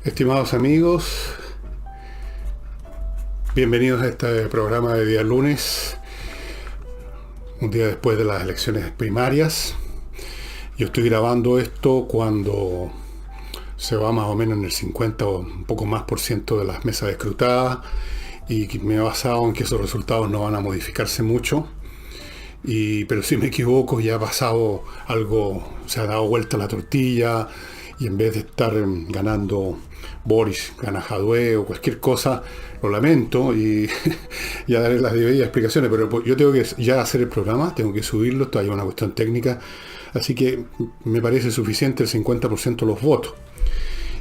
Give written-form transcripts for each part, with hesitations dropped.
Estimados amigos, bienvenidos a este programa de día lunes, un día después de las elecciones primarias. Yo estoy grabando esto cuando se va más o menos en el 50 o un poco más por ciento de las mesas escrutadas, y me he basado en que esos resultados no van a modificarse mucho. Pero si me equivoco, ya ha pasado algo, se ha dado vuelta la tortilla, y en vez de estar ganando Boris, gana Jadwe o cualquier cosa, lo lamento y ya daré las debidas explicaciones, pero yo tengo que ya hacer el programa, tengo que subirlo, esto hay una cuestión técnica, así que me parece suficiente el 50% de los votos.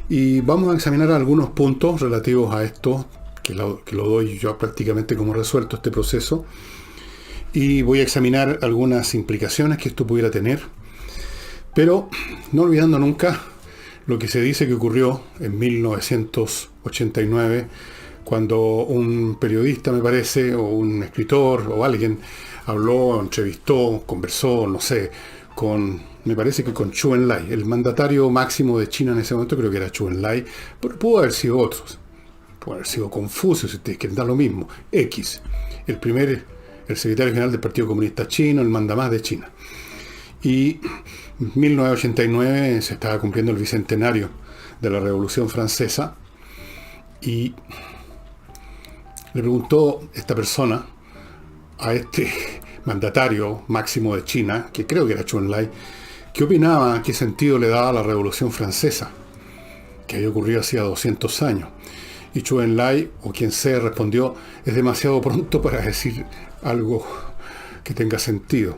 Y vamos a examinar algunos puntos relativos a esto, que lo doy yo prácticamente como resuelto este proceso, y voy a examinar algunas implicaciones que esto pudiera tener, pero no olvidando nunca lo que se dice que ocurrió en 1989, cuando un periodista, me parece, o un escritor, o alguien, habló, entrevistó, conversó, no sé, me parece que con Zhou Enlai, el mandatario máximo de China en ese momento. Creo que era Zhou Enlai, pero pudo haber sido otros, pudo haber sido Confucio, si ustedes quieren, da lo mismo, X, el secretario general del Partido Comunista Chino, el mandamás de China. Y en 1989 se estaba cumpliendo el bicentenario de la Revolución Francesa, y le preguntó esta persona a este mandatario máximo de China, que creo que era Zhou Enlai, qué opinaba, qué sentido le daba a la Revolución Francesa, que había ocurrido hacía 200 años. Y Zhou Enlai, o quien sea, respondió: es demasiado pronto para decir algo que tenga sentido.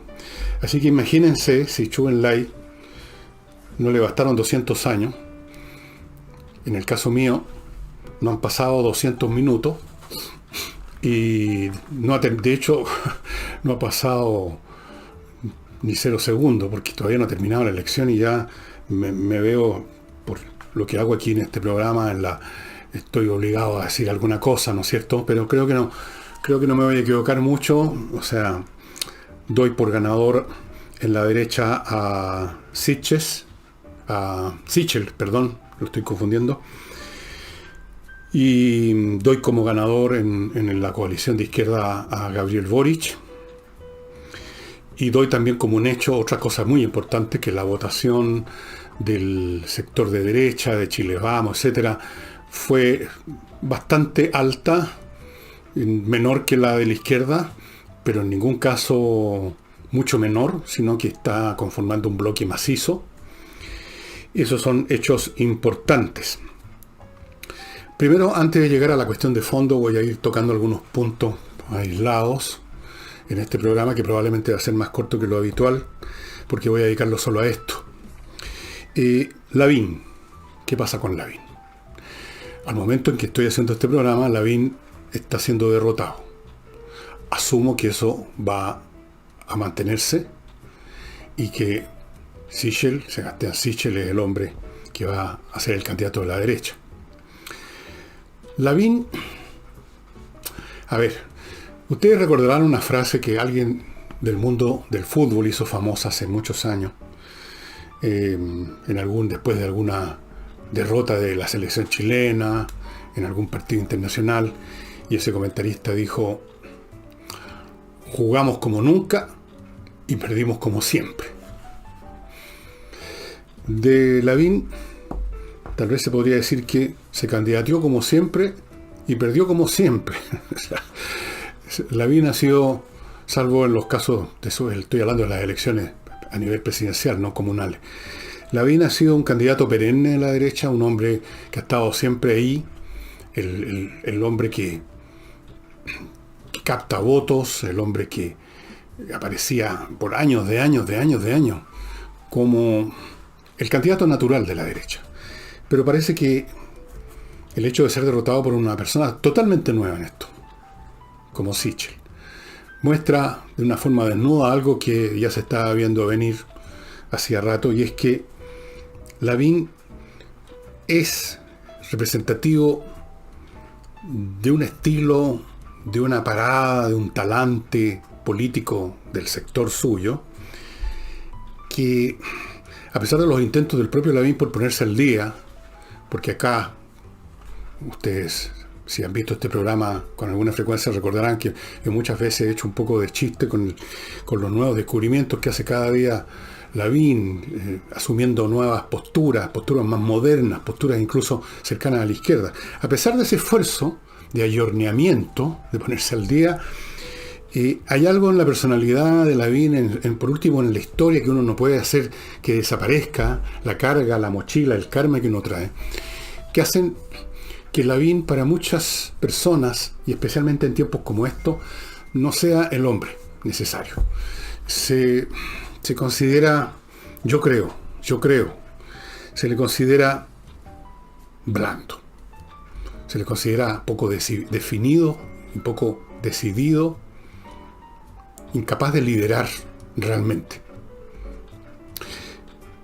Así que imagínense si Zhou Enlai no le bastaron 200 años. En el caso mío, no han pasado 200 minutos. Y de hecho, no ha pasado ni 0 segundos, porque todavía no ha terminado la elección y ya me veo, por lo que hago aquí en este programa, estoy obligado a decir alguna cosa, ¿no es cierto? Pero creo que no me voy a equivocar mucho. O sea, doy por ganador en la derecha a Sichel, perdón, lo estoy confundiendo. Y doy como ganador en la coalición de izquierda a Gabriel Boric. Y doy también como un hecho otra cosa muy importante, que la votación del sector de derecha, de Chile Vamos, etcétera, fue bastante alta, menor que la de la izquierda, pero en ningún caso mucho menor, sino que está conformando un bloque macizo. Esos son hechos importantes. Primero, antes de llegar a la cuestión de fondo, voy a ir tocando algunos puntos aislados en este programa, que probablemente va a ser más corto que lo habitual, porque voy a dedicarlo solo a esto. Lavín. ¿Qué pasa con Lavín? Al momento en que estoy haciendo este programa, Lavín está siendo derrotado. Asumo que eso va a mantenerse y que Sebastián Sichel es el hombre que va a ser el candidato de la derecha. Lavín, a ver, ustedes recordarán una frase que alguien del mundo del fútbol hizo famosa hace muchos años, después de alguna derrota de la selección chilena, en algún partido internacional, y ese comentarista dijo: jugamos como nunca y perdimos como siempre. De Lavín, tal vez se podría decir que se candidateó como siempre y perdió como siempre. Lavín ha sido, salvo en los casos de eso, estoy hablando de las elecciones a nivel presidencial, no comunales, Lavín ha sido un candidato perenne de la derecha, un hombre que ha estado siempre ahí, el hombre que capta votos, el hombre que aparecía por años, como el candidato natural de la derecha. Pero parece que el hecho de ser derrotado por una persona totalmente nueva en esto, como Sichel, muestra de una forma desnuda algo que ya se estaba viendo venir hacía rato, y es que Lavín es representativo de un estilo, de una parada, de un talante político del sector suyo, que a pesar de los intentos del propio Lavín por ponerse al día, porque acá Ustedes, si han visto este programa con alguna frecuencia, recordarán que muchas veces he hecho un poco de chiste con los nuevos descubrimientos que hace cada día Lavín, asumiendo nuevas posturas más modernas, posturas incluso cercanas a la izquierda. A pesar de ese esfuerzo de ayorneamiento, de ponerse al día, hay algo en la personalidad de Lavín, por último en la historia, que uno no puede hacer que desaparezca, la carga, la mochila, el karma que uno trae, que hacen que Lavín para muchas personas, y especialmente en tiempos como estos, no sea el hombre necesario. Se considera, yo creo, se le considera blando, se le considera poco definido y poco decidido, incapaz de liderar realmente.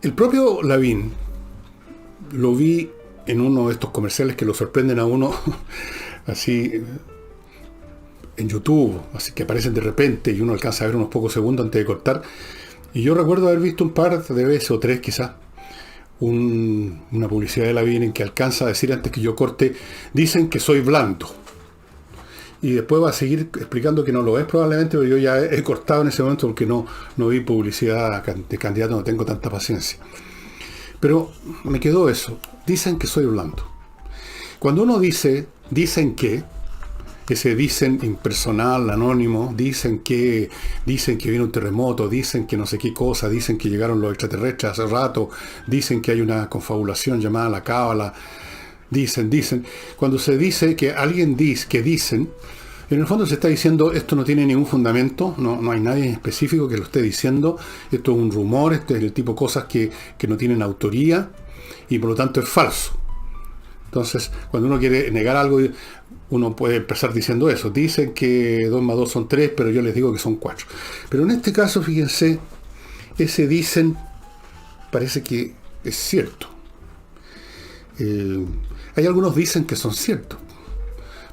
El propio Lavín lo vi en uno de estos comerciales que lo sorprenden a uno así en YouTube, así que aparecen de repente y uno alcanza a ver unos pocos segundos antes de cortar. Y yo recuerdo haber visto un par de veces o tres quizás una publicidad de Lavín en que alcanza a decir antes que yo corte: dicen que soy blando. Y después va a seguir explicando que no lo es probablemente, pero yo ya he cortado en ese momento porque no vi publicidad de candidato, no tengo tanta paciencia. Pero me quedó eso. Dicen que soy blando. Cuando uno dice, dicen que, ese dicen impersonal, anónimo, dicen que viene un terremoto, dicen que no sé qué cosa, dicen que llegaron los extraterrestres hace rato, dicen que hay una confabulación llamada la cábala, dicen. Cuando se dice que alguien dice que dicen, en el fondo se está diciendo: esto no tiene ningún fundamento, no hay nadie en específico que lo esté diciendo, esto es un rumor, este es el tipo de cosas que no tienen autoría y por lo tanto es falso. Entonces, cuando uno quiere negar algo, uno puede empezar diciendo eso: dicen que 2 más 2 son 3, pero yo les digo que son 4. Pero en este caso, fíjense, ese dicen parece que es cierto. Hay algunos dicen que son ciertos.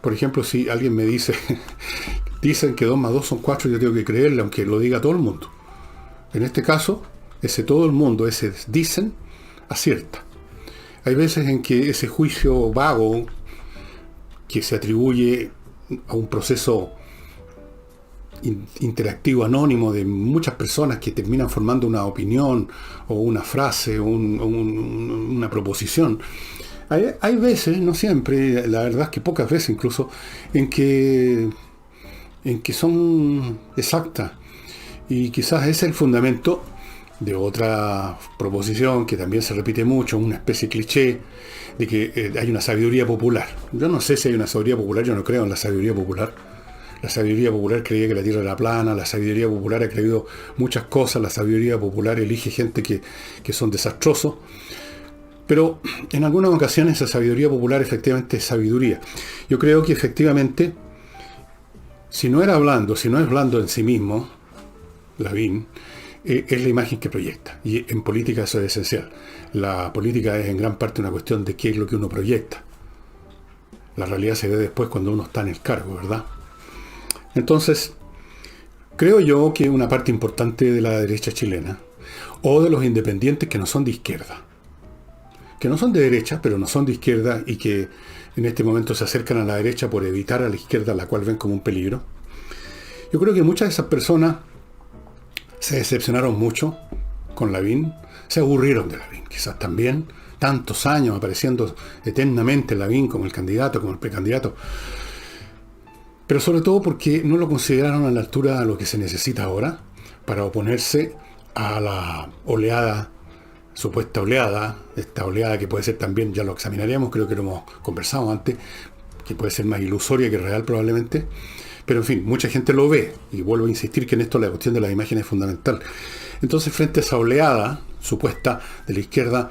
Por ejemplo, si alguien me dice dicen que 2 más 2 son 4, yo tengo que creerle, aunque lo diga todo el mundo. En este caso, ese todo el mundo, ese dicen, acierta. Hay veces en que ese juicio vago que se atribuye a un proceso interactivo anónimo de muchas personas que terminan formando una opinión o una frase o una proposición. Hay veces, no siempre, la verdad es que pocas veces incluso, en que son exactas. Y quizás ese es el fundamento de otra proposición que también se repite mucho, una especie de cliché, de que hay una sabiduría popular. Yo no sé si hay una sabiduría popular, yo no creo en la sabiduría popular. La sabiduría popular creía que la Tierra era plana, la sabiduría popular ha creído muchas cosas, la sabiduría popular elige gente que son desastrosos. Pero en algunas ocasiones esa sabiduría popular efectivamente es sabiduría. Yo creo que efectivamente, si no es blando en sí mismo, Lavín, es la imagen que proyecta. Y en política eso es esencial. La política es en gran parte una cuestión de qué es lo que uno proyecta. La realidad se ve después cuando uno está en el cargo, ¿verdad? Entonces, creo yo que una parte importante de la derecha chilena, o de los independientes que no son de izquierda, que no son de derecha, pero no son de izquierda y que en este momento se acercan a la derecha por evitar a la izquierda, la cual ven como un peligro. Yo creo que muchas de esas personas se decepcionaron mucho con Lavín, se aburrieron de Lavín, quizás también, tantos años apareciendo eternamente Lavín como el candidato, como el precandidato, pero sobre todo porque no lo consideraron a la altura de lo que se necesita ahora para oponerse a la supuesta oleada, esta oleada que puede ser también, ya lo examinaremos, creo que lo hemos conversado antes, que puede ser más ilusoria que real probablemente, pero en fin, mucha gente lo ve, y vuelvo a insistir que en esto la cuestión de las imágenes es fundamental. Entonces, frente a esa oleada supuesta de la izquierda,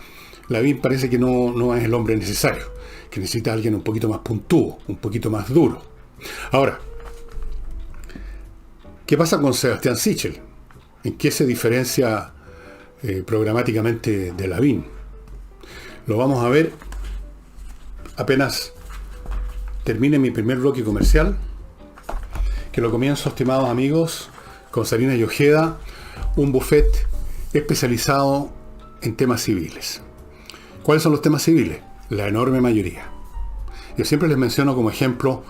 Lavín parece que no es el hombre necesario, que necesita a alguien un poquito más puntúo, un poquito más duro. Ahora, ¿qué pasa con Sebastián Sichel? ¿En qué se diferencia programáticamente de Lavín? Lo vamos a ver apenas termine mi primer bloque comercial, que lo comienzo, estimados amigos, con Sarina y Ojeda, un buffet especializado en temas civiles. ¿Cuáles son los temas civiles? La enorme mayoría. Yo siempre les menciono como ejemplo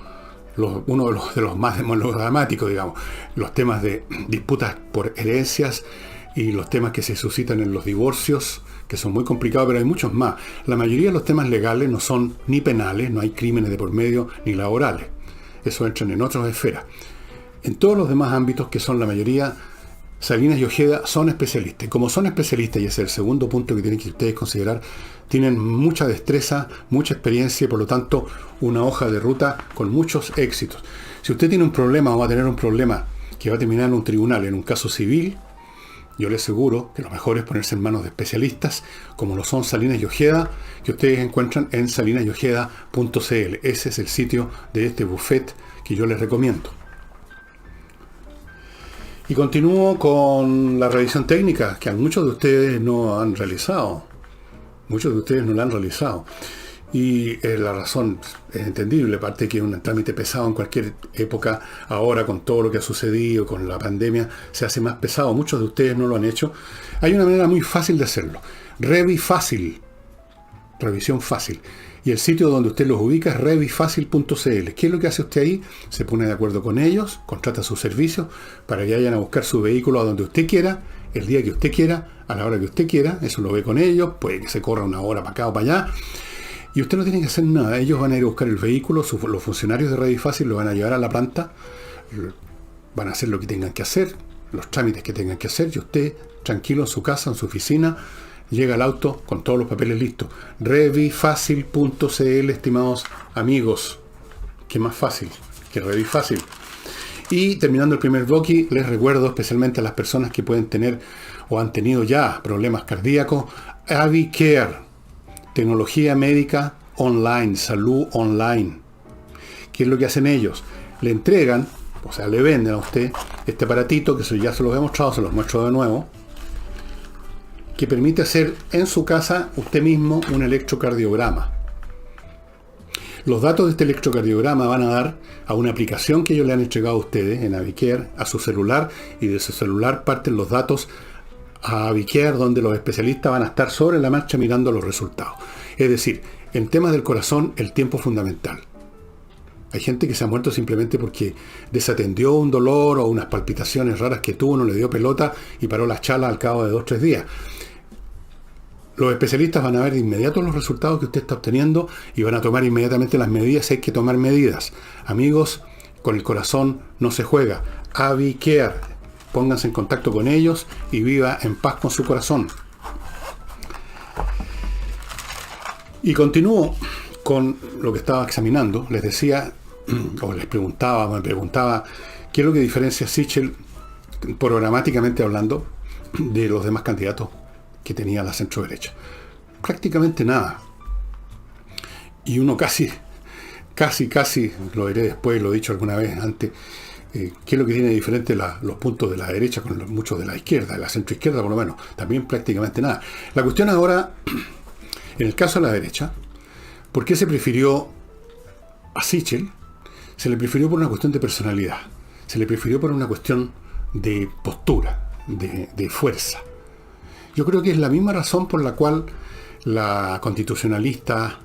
uno de los más dramáticos, digamos, los temas de disputas por herencias y los temas que se suscitan en los divorcios, que son muy complicados, pero hay muchos más. La mayoría de los temas legales no son ni penales, no hay crímenes de por medio, ni laborales. Eso entran en otras esferas. En todos los demás ámbitos, que son la mayoría, Salinas y Ojeda son especialistas. Y como son especialistas, y ese es el segundo punto que tienen que ustedes considerar, tienen mucha destreza, mucha experiencia y por lo tanto una hoja de ruta con muchos éxitos. Si usted tiene un problema o va a tener un problema que va a terminar en un tribunal, en un caso civil, yo le aseguro que lo mejor es ponerse en manos de especialistas, como lo son Salinas y Ojeda, que ustedes encuentran en salinasyojeda.cl. Ese es el sitio de este buffet que yo les recomiendo. Y continúo con la revisión técnica, que muchos de ustedes no han realizado. Muchos de ustedes no la han realizado. Y la razón es entendible, aparte que es un trámite pesado en cualquier época. Ahora, con todo lo que ha sucedido, con la pandemia, se hace más pesado. Muchos de ustedes no lo han hecho. Hay una manera muy fácil de hacerlo. Revifácil. Revisión fácil. Y el sitio donde usted los ubica es revifacil.cl. ¿Qué es lo que hace usted ahí? Se pone de acuerdo con ellos, contrata sus servicios para que vayan a buscar su vehículo a donde usted quiera, el día que usted quiera, a la hora que usted quiera. Eso lo ve con ellos, puede que se corra una hora para acá o para allá. Y usted no tiene que hacer nada. Ellos van a ir a buscar el vehículo, los funcionarios de Revifacil lo van a llevar a la planta, van a hacer lo que tengan que hacer, los trámites que tengan que hacer, y usted, tranquilo en su casa, en su oficina, llega al auto con todos los papeles listos. Revifacil.cl, estimados amigos. ¿Qué más fácil que Revifacil? Y terminando el primer bloque, les recuerdo especialmente a las personas que pueden tener o han tenido ya problemas cardíacos, AviCare, tecnología médica online, salud online. ¿Qué es lo que hacen ellos? Le entregan, o sea, le venden a usted este aparatito, que ya se los he mostrado, se los muestro de nuevo, que permite hacer en su casa usted mismo un electrocardiograma. Los datos de este electrocardiograma van a dar a una aplicación que ellos le han entregado a ustedes en AviCare, a su celular, y de su celular parten los datos a AviCare, donde los especialistas van a estar sobre la marcha mirando los resultados. Es decir, en temas del corazón, el tiempo es fundamental. Hay gente que se ha muerto simplemente porque desatendió un dolor o unas palpitaciones raras que tuvo, no le dio pelota y paró las chalas al cabo de 2 o 3 días. Los especialistas van a ver de inmediato los resultados que usted está obteniendo y van a tomar inmediatamente las medidas si hay que tomar medidas. Amigos, con el corazón no se juega. AviCare. Pónganse en contacto con ellos y viva en paz con su corazón. Y continúo con lo que estaba examinando. Les decía, o me preguntaba, ¿qué es lo que diferencia a Sichel, programáticamente hablando, de los demás candidatos que tenía la centro-derecha? Prácticamente nada. Y uno casi, lo diré después, lo he dicho alguna vez antes, ¿qué es lo que tiene diferente los puntos de la derecha con muchos de la izquierda, de la centroizquierda por lo menos? También prácticamente nada. La cuestión ahora, en el caso de la derecha, ¿por qué se prefirió a Sichel? Se le prefirió por una cuestión de personalidad, se le prefirió por una cuestión de postura, de fuerza. Yo creo que es la misma razón por la cual la constitucionalista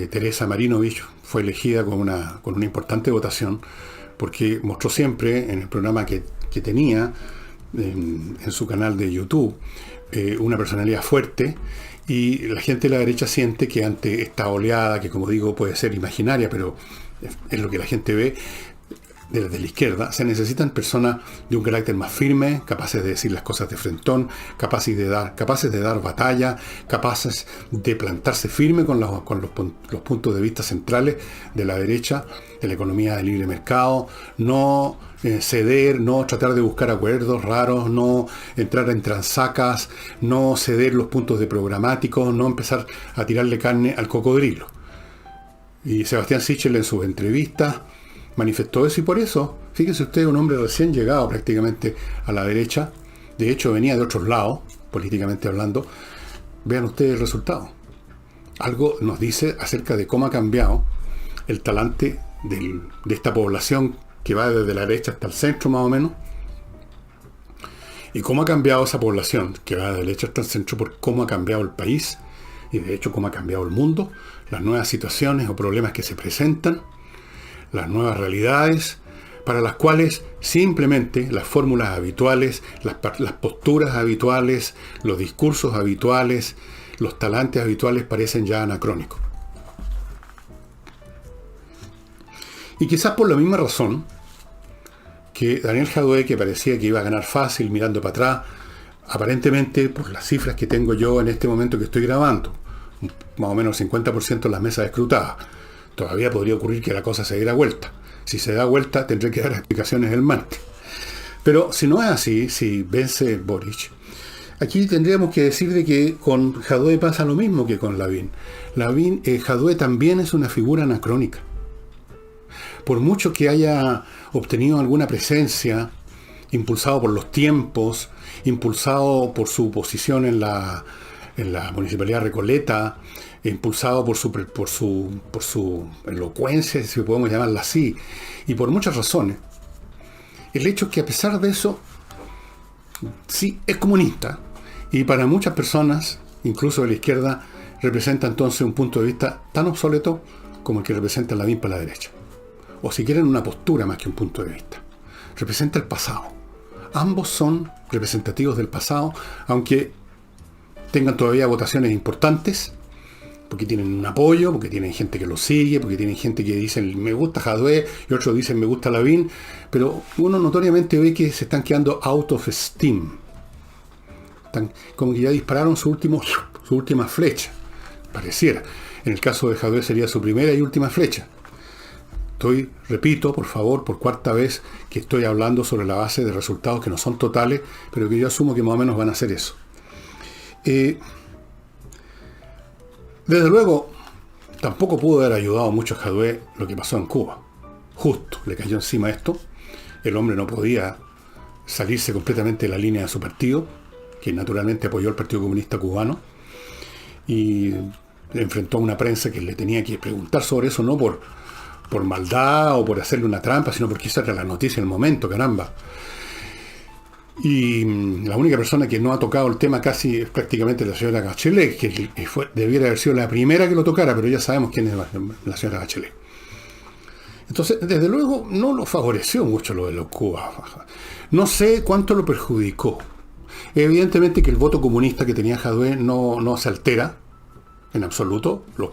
Teresa Marinovich fue elegida con una importante votación, porque mostró siempre en el programa que tenía en su canal de YouTube una personalidad fuerte, y la gente de la derecha siente que ante esta oleada, que como digo puede ser imaginaria, pero es lo que la gente ve desde la izquierda, se necesitan personas de un carácter más firme, capaces de decir las cosas de frentón, capaces de dar batalla, capaces de plantarse firme con los puntos de vista centrales de la derecha, de la economía de libre mercado, no ceder, no tratar de buscar acuerdos raros, no entrar en transacas, no ceder los puntos de programáticos, no empezar a tirarle carne al cocodrilo. Y Sebastián Sichel en sus entrevistas manifestó eso, y por eso, fíjese usted, un hombre recién llegado prácticamente a la derecha, de hecho venía de otros lados, políticamente hablando, vean ustedes el resultado. Algo nos dice acerca de cómo ha cambiado el talante de esta población que va desde la derecha hasta el centro más o menos, y cómo ha cambiado esa población que va de la derecha hasta el centro por cómo ha cambiado el país y de hecho cómo ha cambiado el mundo, las nuevas situaciones o problemas que se presentan, las nuevas realidades, para las cuales simplemente las fórmulas habituales, las posturas habituales, los discursos habituales, los talantes habituales parecen ya anacrónicos. Y quizás por la misma razón que Daniel Jadwe, que parecía que iba a ganar fácil mirando para atrás, aparentemente por las cifras que tengo yo en este momento que estoy grabando, más o menos 50% en las mesas escrutadas, todavía podría ocurrir que la cosa se diera vuelta. Si se da vuelta, tendré que dar explicaciones el martes. Pero si no es así, si vence Boric, aquí tendríamos que decir de que con Jadwe pasa lo mismo que con Lavín. Jadwe también es una figura anacrónica. Por mucho que haya obtenido alguna presencia, impulsado por los tiempos, impulsado por su posición en la Municipalidad de Recoleta, impulsado por su elocuencia, si podemos llamarla así, y por muchas razones, el hecho es que a pesar de eso, sí es comunista, y para muchas personas, incluso de la izquierda, representa entonces un punto de vista tan obsoleto como el que representa Lavín para la derecha. O si quieren, una postura más que un punto de vista. Representa el pasado. Ambos son representativos del pasado, aunque tengan todavía votaciones importantes, porque tienen un apoyo, porque tienen gente que lo sigue, porque tienen gente que dicen me gusta Jadwe y otros dicen me gusta Lavín, pero uno notoriamente ve que se están quedando out of steam. Están como que ya dispararon su última flecha, pareciera. En el caso de Jadwe sería su primera y última flecha. Repito, por favor, por cuarta vez, que estoy hablando sobre la base de resultados que no son totales, pero que yo asumo que más o menos van a ser eso. Desde luego, tampoco pudo haber ayudado mucho a Jadwe lo que pasó en Cuba. Justo le cayó encima esto. El hombre no podía salirse completamente de la línea de su partido, que naturalmente apoyó al Partido Comunista Cubano, y enfrentó a una prensa que le tenía que preguntar sobre eso, no por maldad o por hacerle una trampa, sino porque esa era la noticia en el momento, caramba. Y la única persona que no ha tocado el tema casi es prácticamente la señora Bachelet, que debiera haber sido la primera que lo tocara, pero ya sabemos quién es la señora Bachelet. Entonces, desde luego, no lo favoreció mucho lo de los Cuba. No sé cuánto lo perjudicó. Evidentemente que el voto comunista que tenía Jadwe no se altera en absoluto. Los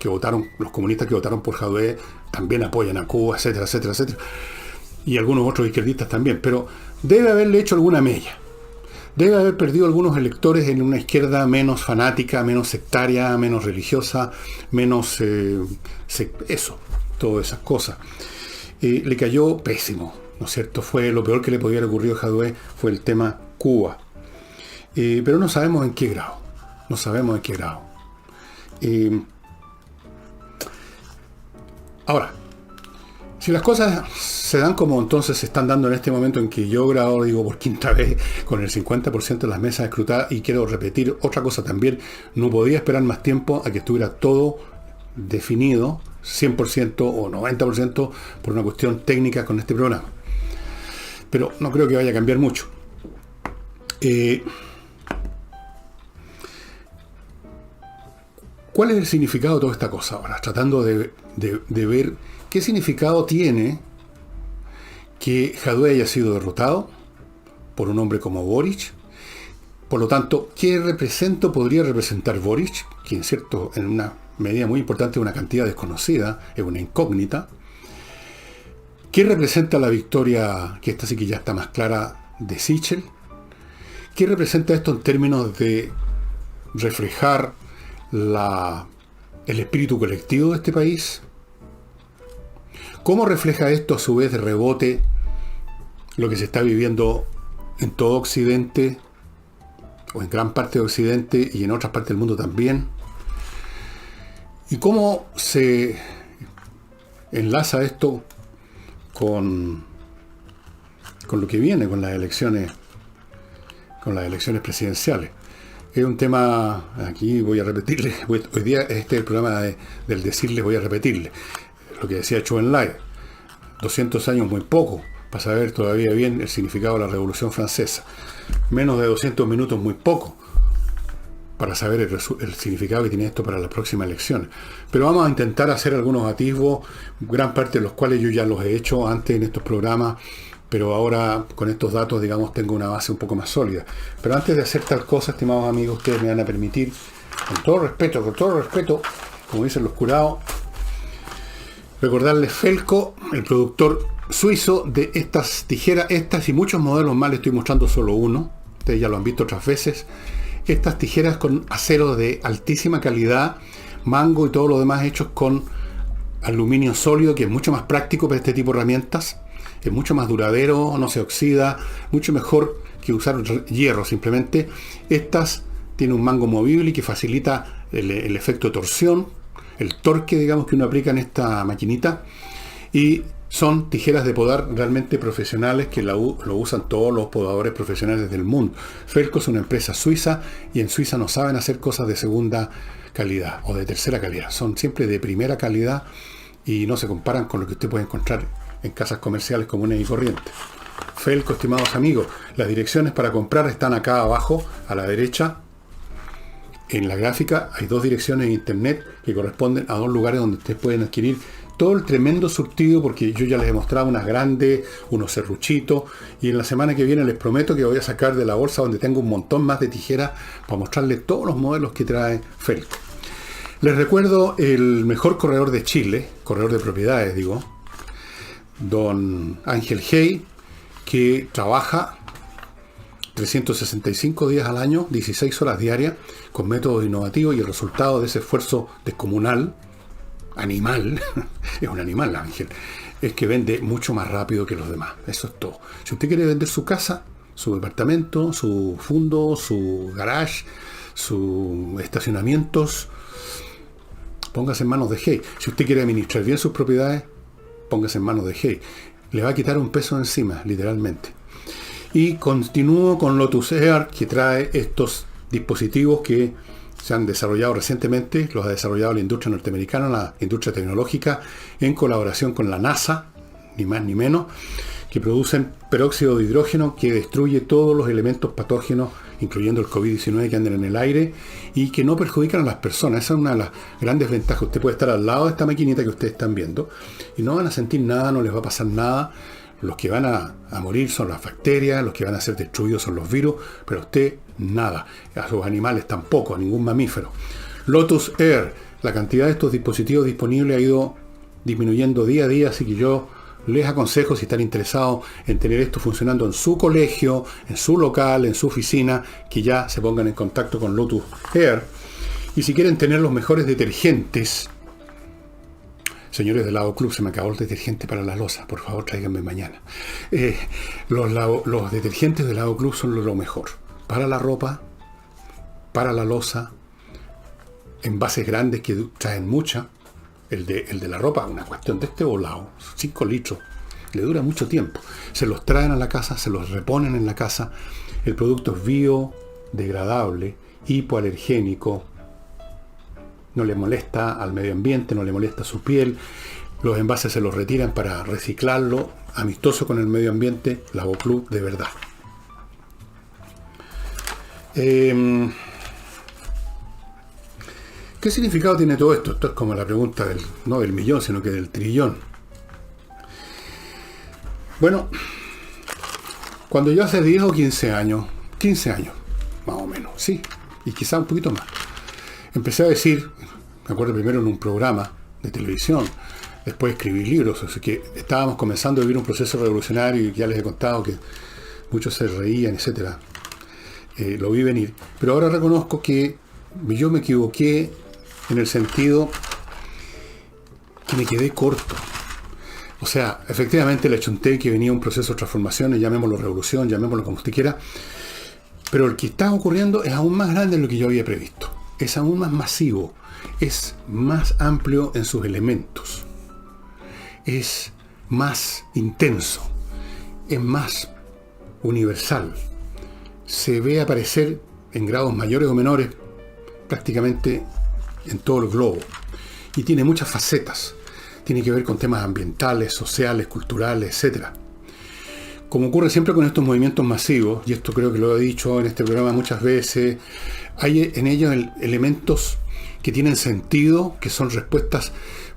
comunistas que votaron por Jadwe también apoyan a Cuba, etcétera, etcétera, etcétera. Y algunos otros izquierdistas también. Pero debe haberle hecho alguna mella. Debe haber perdido algunos electores en una izquierda menos fanática, menos sectaria, menos religiosa, menos eso, todas esas cosas. Le cayó pésimo, ¿no es cierto? Fue lo peor que le podía haber ocurrido a Jadwe, fue el tema Cuba. Pero no sabemos en qué grado. No sabemos en qué grado. Ahora, si las cosas se dan como entonces se están dando en este momento en que yo grabo, digo por quinta vez, con el 50% de las mesas escrutadas, y quiero repetir otra cosa también, no podía esperar más tiempo a que estuviera todo definido, 100% o 90% por una cuestión técnica con este programa. Pero no creo que vaya a cambiar mucho. ¿Cuál es el significado de toda esta cosa ahora? Tratando de ver qué significado tiene que Jadwe haya sido derrotado por un hombre como Boric. Por lo tanto, ¿qué podría representar Boric? Que en una medida muy importante, una cantidad desconocida, es una incógnita. ¿Qué representa la victoria, que esta sí que ya está más clara, de Sichel? ¿Qué representa esto en términos de reflejar el espíritu colectivo de este país? ¿Cómo refleja esto a su vez de rebote lo que se está viviendo en todo Occidente, o en gran parte de Occidente y en otras partes del mundo también? ¿Y cómo se enlaza esto con lo que viene, con las elecciones presidenciales? Es un tema, aquí voy a repetirle, hoy día este es el programa del decirles, voy a repetirle lo que decía Chou En-lai. 200 años muy poco para saber todavía bien el significado de la Revolución Francesa. Menos de 200 minutos muy poco para saber el significado que tiene esto para las próximas elecciones. Pero vamos a intentar hacer algunos atisbos, gran parte de los cuales yo ya los he hecho antes en estos programas, pero ahora con estos datos, digamos, tengo una base un poco más sólida. Pero antes de hacer tal cosa, estimados amigos, ustedes me van a permitir, con todo respeto, como dicen los curados, recordarles Felco, el productor suizo de estas tijeras, estas y muchos modelos más, les estoy mostrando solo uno, ustedes ya lo han visto otras veces. Estas tijeras con acero de altísima calidad, mango y todo lo demás hechos con aluminio sólido, que es mucho más práctico para este tipo de herramientas, es mucho más duradero, no se oxida, mucho mejor que usar hierro simplemente. Estas tienen un mango movible que facilita el efecto de torsión, el torque, digamos, que uno aplica en esta maquinita, y son tijeras de podar realmente profesionales que lo usan todos los podadores profesionales del mundo. Felco es una empresa suiza y en Suiza no saben hacer cosas de segunda calidad o de tercera calidad. Son siempre de primera calidad y no se comparan con lo que usted puede encontrar en casas comerciales comunes y corrientes. Felco, estimados amigos, las direcciones para comprar están acá abajo a la derecha. En la gráfica hay 2 direcciones en internet que corresponden a 2 lugares donde ustedes pueden adquirir todo el tremendo surtido, porque yo ya les he mostrado unas grandes, unos serruchitos, y en la semana que viene les prometo que voy a sacar de la bolsa donde tengo un montón más de tijeras para mostrarles todos los modelos que trae Felco. Les recuerdo el mejor corredor de Chile, corredor de propiedades digo, don Ángel Hey, que trabaja 365 días al año, 16 horas diarias, con métodos innovativos, y el resultado de ese esfuerzo descomunal, animal, es un animal Ángel, es que vende mucho más rápido que los demás. Eso es todo. Si usted quiere vender su casa, su departamento, su fondo, su garage, sus estacionamientos, póngase en manos de Hey. Si usted quiere administrar bien sus propiedades, póngase en manos de Hey. Le va a quitar un peso encima, literalmente. Y continúo con Lotus Air, que trae estos dispositivos que se han desarrollado recientemente, los ha desarrollado la industria norteamericana, la industria tecnológica, en colaboración con la NASA, ni más ni menos, que producen peróxido de hidrógeno que destruye todos los elementos patógenos, incluyendo el COVID-19 que andan en el aire, y que no perjudican a las personas. Esa es una de las grandes ventajas. Usted puede estar al lado de esta maquinita que ustedes están viendo, y no van a sentir nada, no les va a pasar nada. Los que van a morir son las bacterias, los que van a ser destruidos son los virus, pero usted nada, a sus animales tampoco, a ningún mamífero. Lotus Air, la cantidad de estos dispositivos disponibles ha ido disminuyendo día a día, así que yo les aconsejo, si están interesados en tener esto funcionando en su colegio, en su local, en su oficina, que ya se pongan en contacto con Lotus Air. Y si quieren tener los mejores detergentes, señores del Lavo Club, se me acabó el detergente para la loza, por favor tráiganme mañana. Los detergentes del Lavo Club son lo mejor. Para la ropa, para la loza, envases grandes que traen mucha. El de la ropa, una cuestión de este volado, 5 litros, le dura mucho tiempo. Se los traen a la casa, se los reponen en la casa. El producto es biodegradable, hipoalergénico, no le molesta al medio ambiente, no le molesta su piel. Los envases se los retiran para reciclarlo, amistoso con el medio ambiente. Lavo Club de verdad. ¿Qué significado tiene todo esto? Esto es como la pregunta no del millón, sino que del trillón. Bueno, cuando yo hace 10 o 15 años, más o menos, sí, y quizá un poquito más, empecé a decir, me acuerdo primero en un programa de televisión, después escribí libros, así que estábamos comenzando a vivir un proceso revolucionario y ya les he contado que muchos se reían, etcétera. Lo vi venir, pero ahora reconozco que yo me equivoqué en el sentido que me quedé corto. O sea, efectivamente le achunté que venía un proceso de transformación, llamémoslo revolución, llamémoslo como usted quiera, pero el que está ocurriendo es aún más grande de lo que yo había previsto. Es aún más masivo, es más amplio en sus elementos, es más intenso, es más universal. Se ve aparecer en grados mayores o menores prácticamente en todo el globo, y tiene muchas facetas. Tiene que ver con temas ambientales, sociales, culturales, etc. Como ocurre siempre con estos movimientos masivos, y esto creo que lo he dicho en este programa muchas veces, hay en ellos elementos que tienen sentido, que son respuestas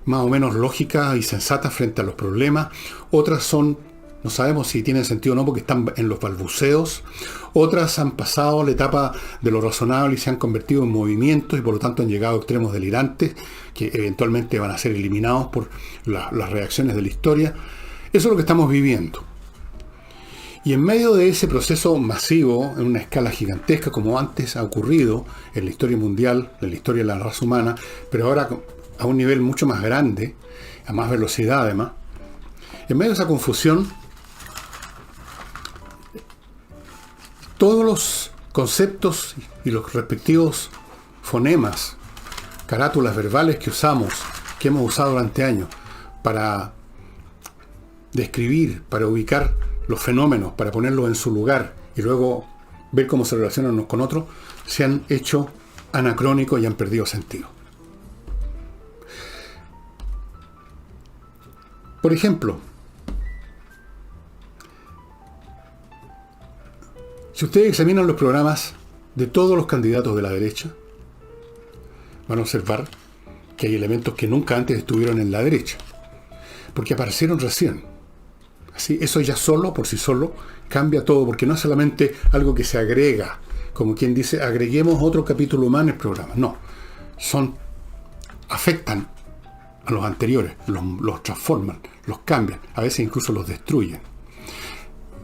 más o menos lógicas y sensatas frente a los problemas. Otras son, no sabemos si tienen sentido o no porque están en los balbuceos. Otras han pasado la etapa de lo razonable y se han convertido en movimientos y por lo tanto han llegado a extremos delirantes que eventualmente van a ser eliminados por las reacciones de la historia. Eso es lo que estamos viviendo. Y en medio de ese proceso masivo, en una escala gigantesca, como antes ha ocurrido en la historia mundial, en la historia de la raza humana, pero ahora a un nivel mucho más grande, a más velocidad además, en medio de esa confusión, todos los conceptos y los respectivos fonemas, carátulas verbales que usamos, que hemos usado durante años, para describir, para ubicar los fenómenos, para ponerlos en su lugar y luego ver cómo se relacionan unos con otros, se han hecho anacrónicos y han perdido sentido. Por ejemplo, si ustedes examinan los programas de todos los candidatos de la derecha, van a observar que hay elementos que nunca antes estuvieron en la derecha, porque aparecieron recién. Así, eso ya solo, por sí solo, cambia todo, porque no es solamente algo que se agrega, como quien dice, agreguemos otro capítulo más en el programa. No, afectan a los anteriores, los transforman, los cambian, a veces incluso los destruyen.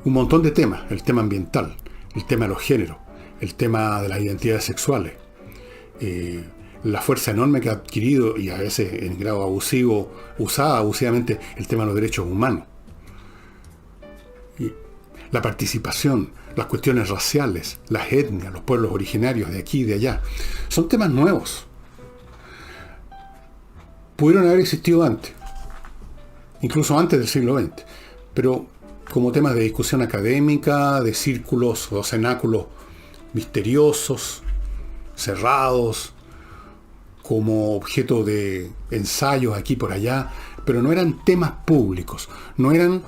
Un montón de temas, el tema ambiental, el tema de los géneros, el tema de las identidades sexuales, la fuerza enorme que ha adquirido, y a veces en grado abusivo, usada abusivamente, el tema de los derechos humanos. Y la participación, las cuestiones raciales, las etnias, los pueblos originarios de aquí y de allá, son temas nuevos. Pudieron haber existido antes, incluso antes del siglo XX, pero como temas de discusión académica, de círculos o cenáculos misteriosos, cerrados, como objeto de ensayos aquí por allá, pero no eran temas públicos, no eran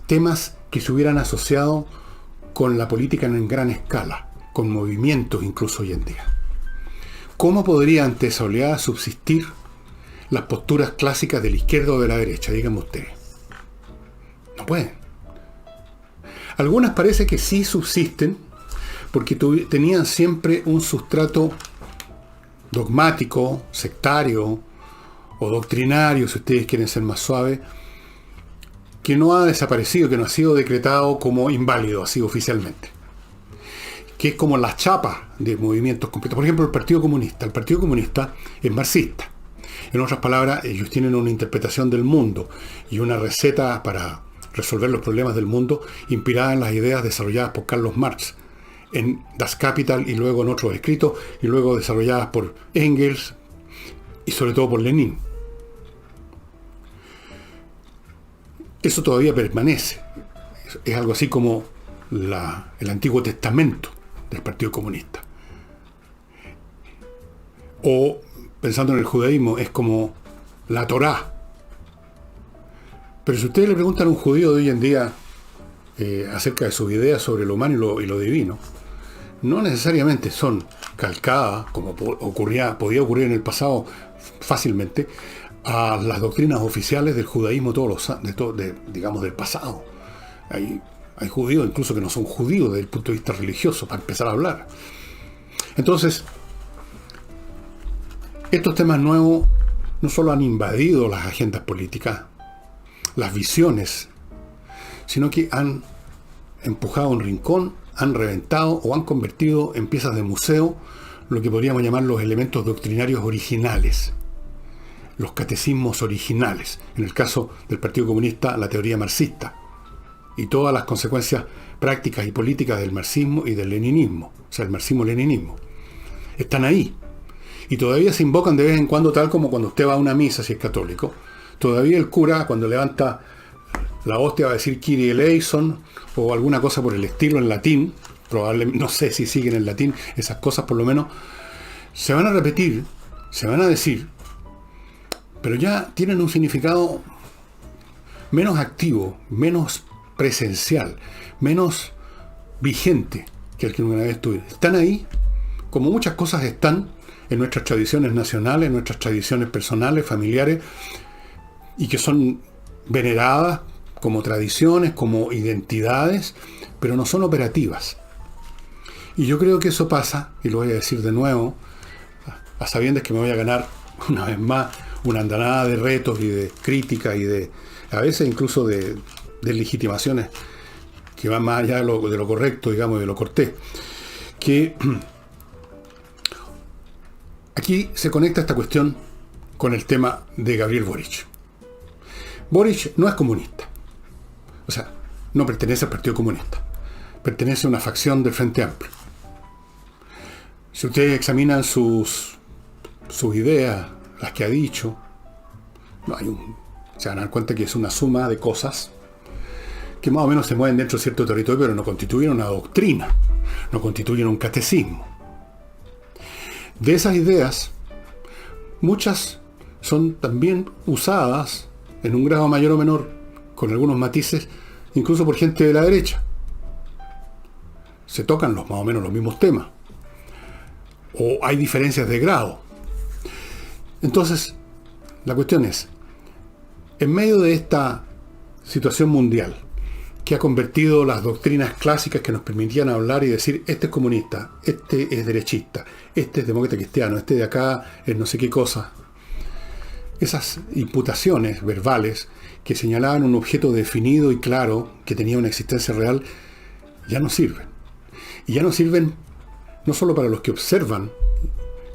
temas que se hubieran asociado con la política en gran escala, con movimientos incluso hoy en día. ¿Cómo podría ante esa oleada subsistir las posturas clásicas de la izquierda o de la derecha? Díganme ustedes. No pueden. Algunas parece que sí subsisten porque tenían siempre un sustrato dogmático, sectario o doctrinario, si ustedes quieren ser más suaves, que no ha desaparecido, que no ha sido decretado como inválido, así oficialmente. Que es como la chapa de movimientos completos. Por ejemplo, el Partido Comunista. El Partido Comunista es marxista. En otras palabras, ellos tienen una interpretación del mundo y una receta para resolver los problemas del mundo inspirada en las ideas desarrolladas por Carlos Marx en Das Kapital y luego en otros escritos y luego desarrolladas por Engels y sobre todo por Lenin. Eso todavía permanece. Es algo así como el Antiguo Testamento del Partido Comunista. O, pensando en el judaísmo, es como la Torá. Pero si ustedes le preguntan a un judío de hoy en día acerca de sus ideas sobre lo humano y lo divino, no necesariamente son calcadas, como podía ocurrir en el pasado fácilmente, a las doctrinas oficiales del judaísmo digamos del pasado. Hay judíos incluso que no son judíos desde el punto de vista religioso, para empezar a hablar. Entonces, estos temas nuevos no solo han invadido las agendas políticas, las visiones, sino que han empujado a un rincón, han reventado o han convertido en piezas de museo lo que podríamos llamar los elementos doctrinarios originales, los catecismos originales. En el caso del Partido Comunista, la teoría marxista y todas las consecuencias prácticas y políticas del marxismo y del leninismo, o sea, el marxismo-leninismo, están ahí. Y todavía se invocan de vez en cuando, tal como cuando usted va a una misa, si es católico. Todavía el cura, cuando levanta la hostia, va a decir Kyrie eleison o alguna cosa por el estilo en latín. Probablemente, no sé si siguen en latín, esas cosas por lo menos se van a repetir, se van a decir, pero ya tienen un significado menos activo, menos presencial, menos vigente que el que una vez tuve. Están ahí, como muchas cosas están en nuestras tradiciones nacionales, en nuestras tradiciones personales, familiares, y que son veneradas como tradiciones, como identidades, pero no son operativas. Y yo creo que eso pasa, y lo voy a decir de nuevo, a sabiendas que me voy a ganar una vez más una andanada de retos y de crítica y de, a veces incluso de legitimaciones que van más allá de lo correcto, digamos, de lo cortés. Que aquí se conecta esta cuestión con el tema de Gabriel Boric. Boric no es comunista. O sea, no pertenece al Partido Comunista. Pertenece a una facción del Frente Amplio. Si ustedes examinan sus ideas, las que ha dicho, se van a dar cuenta que es una suma de cosas que más o menos se mueven dentro de cierto territorio, pero no constituyen una doctrina, no constituyen un catecismo. De esas ideas, muchas son también usadas en un grado mayor o menor, con algunos matices, incluso por gente de la derecha. Se tocan más o menos los mismos temas. O hay diferencias de grado. Entonces, la cuestión es, en medio de esta situación mundial, que ha convertido las doctrinas clásicas que nos permitían hablar y decir, este es comunista, este es derechista, este es demócrata cristiano, este de acá es no sé qué cosa. Esas imputaciones verbales que señalaban un objeto definido y claro, que tenía una existencia real, ya no sirven. Y ya no sirven no solo para los que observan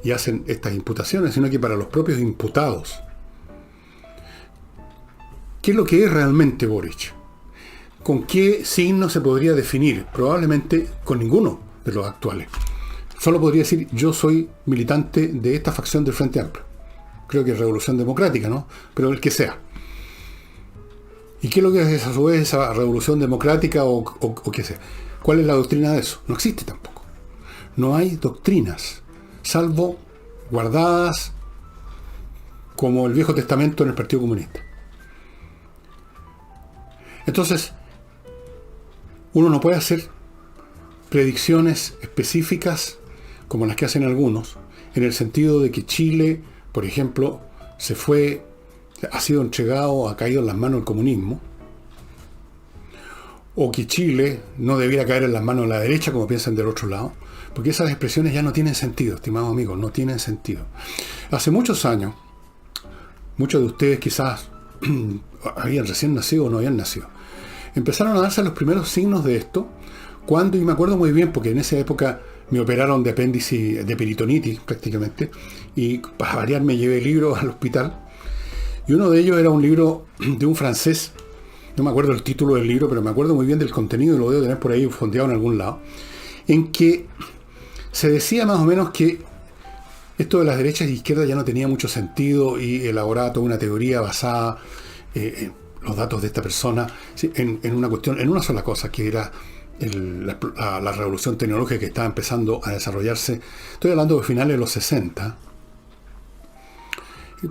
y hacen estas imputaciones, sino que para los propios imputados. ¿Qué es lo que es realmente Boric? ¿Con qué signo se podría definir? Probablemente con ninguno de los actuales. Solo podría decir, yo soy militante de esta facción del Frente Amplio. Creo que es Revolución Democrática, ¿no? Pero el que sea. ¿Y qué es lo que es a su vez esa Revolución Democrática o qué sea? ¿Cuál es la doctrina de eso? No existe tampoco. No hay doctrinas, salvo guardadas como el Viejo Testamento en el Partido Comunista. Entonces, uno no puede hacer predicciones específicas como las que hacen algunos, en el sentido de que Chile, por ejemplo, ha sido entregado, ha caído en las manos del comunismo, o que Chile no debiera caer en las manos de la derecha, como piensan del otro lado, porque esas expresiones ya no tienen sentido, estimados amigos, no tienen sentido. Hace muchos años, muchos de ustedes quizás habían recién nacido o no habían nacido, empezaron a darse los primeros signos de esto, y me acuerdo muy bien, porque en esa época me operaron de apéndice, de peritonitis prácticamente, y para variar me llevé libros al hospital, y uno de ellos era un libro de un francés, no me acuerdo el título del libro, pero me acuerdo muy bien del contenido y lo debo tener por ahí fondeado en algún lado, en que se decía más o menos que esto de las derechas y izquierdas ya no tenía mucho sentido y elaboraba toda una teoría basada en los datos de esta persona en una cuestión, en una sola cosa, que era la revolución tecnológica que estaba empezando a desarrollarse. Estoy hablando de finales de los 60.